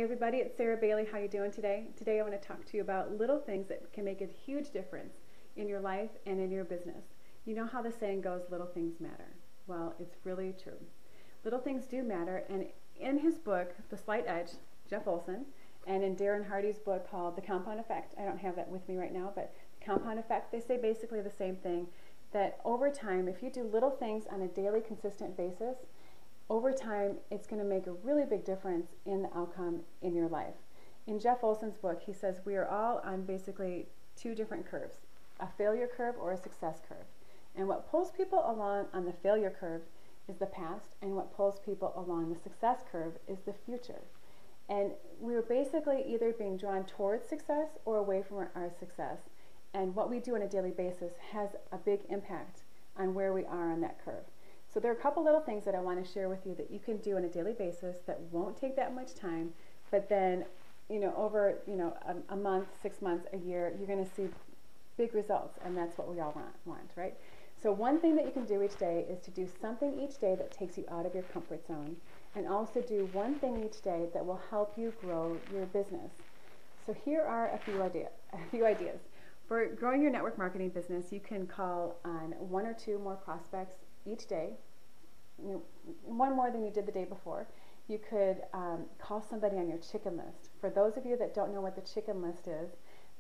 everybody, it's Sarah Bailey. How you doing today? Today I want to talk to you about little things that can make a huge difference in your life and in your business. You know how the saying goes, little things matter. Well, it's really true. Little things do matter, and in his book, The Slight Edge, Jeff Olson, and in Darren Hardy's book called The Compound Effect, I don't have that with me right now, but The Compound Effect, they say basically the same thing, that over time, if you do little things on a daily, consistent basis, over time, it's going to make a really big difference in the outcome in your life. In Jeff Olson's book, he says we are all on basically two different curves, a failure curve or a success curve. And what pulls people along on the failure curve is the past, and what pulls people along the success curve is the future. And we're basically either being drawn towards success or away from our success. And what we do on a daily basis has a big impact on where we are on that curve. So there are a couple little things that I want to share with you that you can do on a daily basis that won't take that much time, but then, over, a month, 6 months, a year, you're going to see big results, and that's what we all want, right? So one thing that you can do each day is to do something each day that takes you out of your comfort zone, and also do one thing each day that will help you grow your business. So here are a few ideas. For growing your network marketing business, you can call on 1 or 2 more prospects each day, one more than you did the day before. You could call somebody on your chicken list. For those of you that don't know what the chicken list is,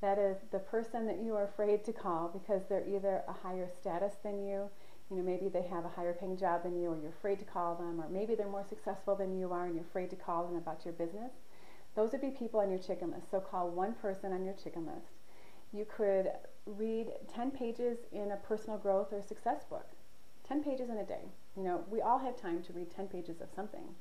that is the person that you are afraid to call because they're either a higher status than you, maybe they have a higher paying job than you, or you're afraid to call them, or maybe they're more successful than you are and you're afraid to call them about your business. Those would be people on your chicken list. So call one person on your chicken list. You could read 10 pages in a personal growth or success book. 10 pages in a day. We all have time to read 10 pages of something.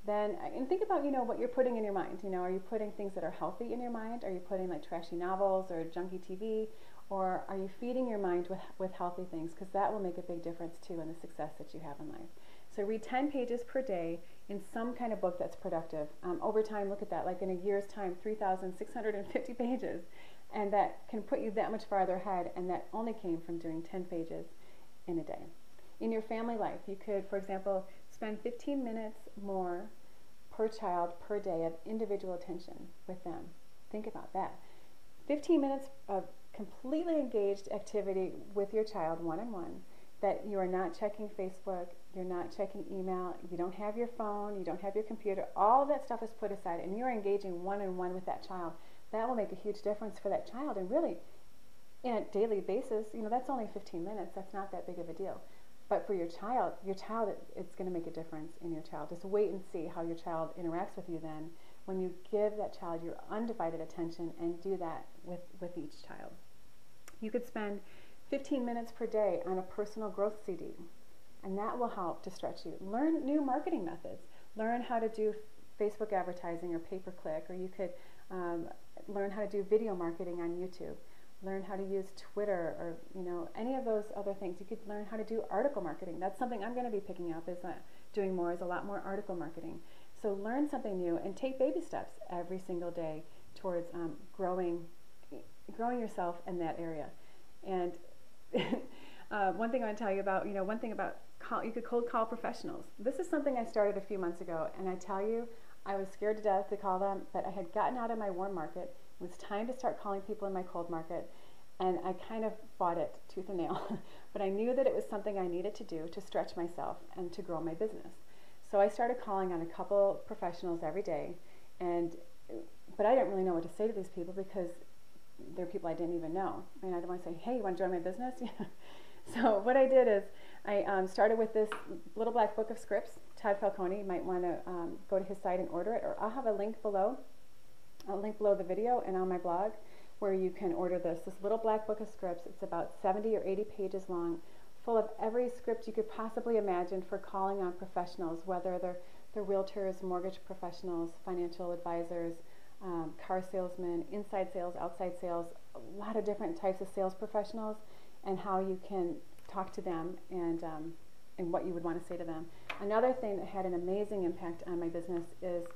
Then, and think about, what you're putting in your mind. Are you putting things that are healthy in your mind? Are you putting like trashy novels or junky TV? Or are you feeding your mind with healthy things? Because that will make a big difference too in the success that you have in life. So read 10 pages per day in some kind of book that's productive. Over time, look at that, like in a year's time, 3,650 pages. And that can put you that much farther ahead, and that only came from doing 10 pages in a day. In your family life, you could, for example, spend 15 minutes more per child per day of individual attention with them. Think about that. 15 minutes of completely engaged activity with your child one-on-one, that you are not checking Facebook, you're not checking email, you don't have your phone, you don't have your computer, all of that stuff is put aside, and you're engaging one-on-one with that child. That will make a huge difference for that child, and really, in a daily basis, that's only 15 minutes, that's not that big of a deal. But for your child, it's going to make a difference in your child. Just wait and see how your child interacts with you then when you give that child your undivided attention and do that with each child. You could spend 15 minutes per day on a personal growth CD, and that will help to stretch you. Learn new marketing methods. Learn how to do Facebook advertising or pay-per-click, or you could learn how to do video marketing on YouTube. Learn how to use Twitter, or any of those other things. You could learn how to do article marketing. That's something I'm going to be picking up, is doing more, is a lot more article marketing. So learn something new and take baby steps every single day towards growing yourself in that area. And one thing I want to tell you about, you could cold call professionals. This is something I started a few months ago, and I tell you, I was scared to death to call them, but I had gotten out of my warm market. It was time to start calling people in my cold market, and I kind of fought it tooth and nail. But I knew that it was something I needed to do to stretch myself and to grow my business. So I started calling on a couple professionals every day, but I didn't really know what to say to these people because they're people I didn't even know. I didn't want to say, hey, you want to join my business? So what I did is I started with this little black book of scripts. Todd Falcone, you might want to go to his site and order it, or I'll have a link below. I'll link below the video and on my blog where you can order this little black book of scripts. It's about 70 or 80 pages long, full of every script you could possibly imagine for calling on professionals, whether they're realtors, mortgage professionals, financial advisors, car salesmen, inside sales, outside sales, a lot of different types of sales professionals, and how you can talk to them and what you would want to say to them. Another thing that had an amazing impact on my business is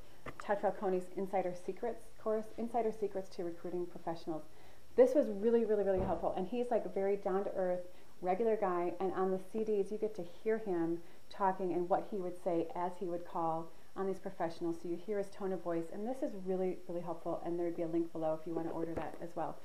Todd Falcone's Insider Secrets course, Insider Secrets to Recruiting Professionals. This was really, really, really helpful, and he's like a very down-to-earth, regular guy, and on the CDs you get to hear him talking and what he would say as he would call on these professionals so you hear his tone of voice. And this is really, really helpful. And there would be a link below if you want to order that as well.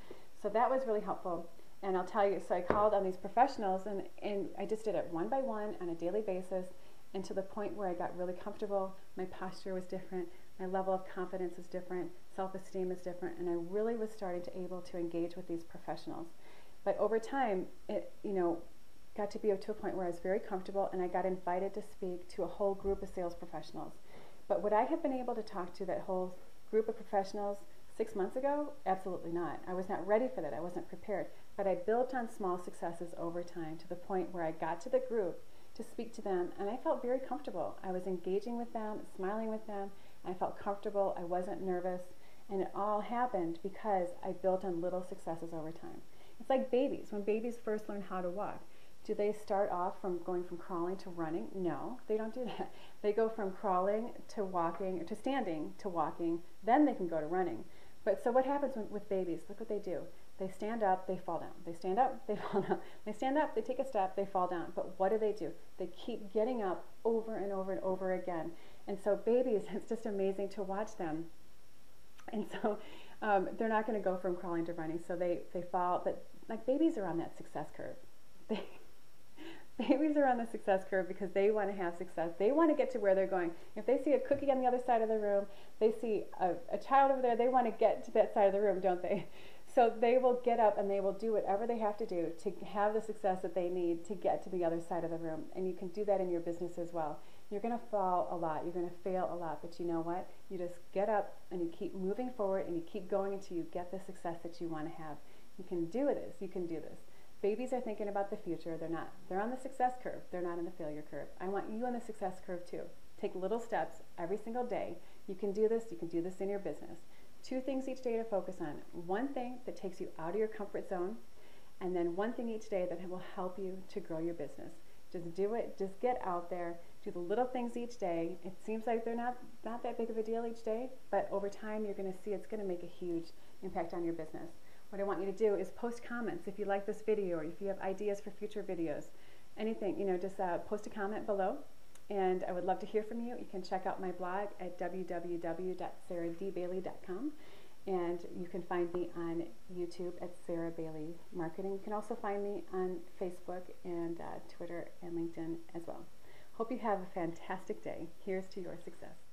So that was really helpful. And I'll tell you, so I called on these professionals and I just did it one by one on a daily basis, and to the point where I got really comfortable. My posture was different. My level of confidence was different. Self-esteem is different. And I really was starting to able to engage with these professionals. But over time, it, got to be to a point where I was very comfortable, and I got invited to speak to a whole group of sales professionals. But would I have been able to talk to that whole group of professionals 6 months ago? Absolutely not. I was not ready for that. I wasn't prepared. But I built on small successes over time to the point where I got to the group to speak to them, and I felt very comfortable. I was engaging with them, smiling with them. I felt comfortable. I wasn't nervous. And it all happened because I built on little successes over time. It's like babies. When babies first learn how to walk, do they start off from going from crawling to running? No, they don't do that. They go from crawling to walking, to standing to walking, then they can go to running. But so what happens with babies? Look what they do. They stand up, they fall down. They stand up, they fall down. They stand up, they take a step, they fall down. But what do? They keep getting up over and over and over again. And so babies, it's just amazing to watch them. And so they're not going to go from crawling to running. So they fall, but like babies are on that success curve. Babies are on the success curve because they want to have success. They want to get to where they're going. If they see a cookie on the other side of the room, they see a child over there, they want to get to that side of the room, don't they? So they will get up and they will do whatever they have to do to have the success that they need to get to the other side of the room. And you can do that in your business as well. You're going to fall a lot. You're going to fail a lot. But you know what? You just get up and you keep moving forward and you keep going until you get the success that you want to have. You can do this. You can do this. Babies are thinking about the future. They're not. They're on the success curve. They're not on the failure curve. I want you on the success curve too. Take little steps every single day. You can do this. You can do this in your business. 2 things each day to focus on. 1 thing that takes you out of your comfort zone, and then 1 thing each day that will help you to grow your business. Just do it. Just get out there. Do the little things each day. It seems like they're not that big of a deal each day, but over time you're going to see it's going to make a huge impact on your business. What I want you to do is post comments if you like this video or if you have ideas for future videos. Anything, just post a comment below. And I would love to hear from you. You can check out my blog at www.sarahdbailey.com. And you can find me on YouTube at Sarah Bailey Marketing. You can also find me on Facebook and Twitter and LinkedIn as well. Hope you have a fantastic day. Here's to your success.